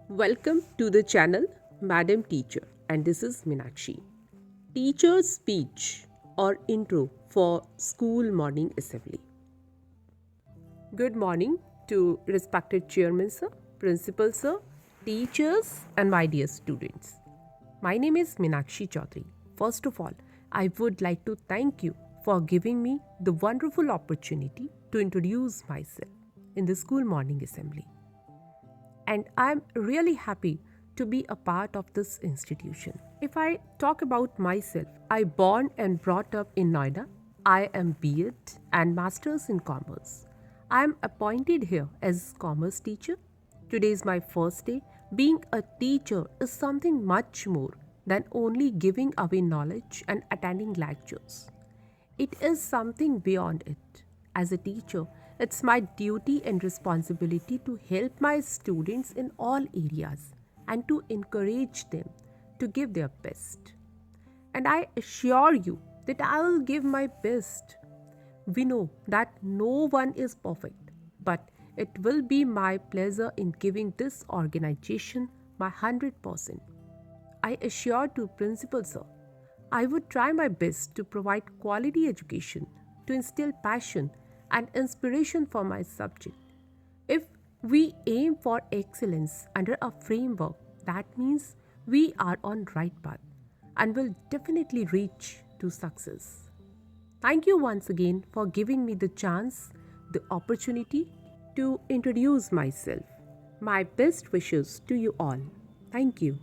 Welcome to the channel Madam Teacher, and this is Meenakshi. Teacher's speech or intro for school morning assembly. Good morning to respected chairman sir, principal sir, teachers and my dear students. My name is Meenakshi Chaudhary. First of all, I would like to thank you for giving me the wonderful opportunity to introduce myself in the school morning assembly. And I'm really happy to be a part of this institution. If I talk about myself, I born and brought up in Noida. I am B.Ed and Masters in Commerce. I am appointed here as commerce teacher. Today is my first day. Being a teacher is something much more than only giving away knowledge and attending lectures. It is something beyond it. As a teacher, it's my duty and responsibility to help my students in all areas and to encourage them to give their best. And I assure you that I will give my best. We know that no one is perfect, but it will be my pleasure in giving this organization my 100%. I assure to Principal Sir, I would try my best to provide quality education, to instill passion and inspiration for my subject. If we aim for excellence under a framework, that means we are on right path and will definitely reach to success. Thank you once again for giving me the chance, the opportunity to introduce myself. My best wishes to you all. Thank you.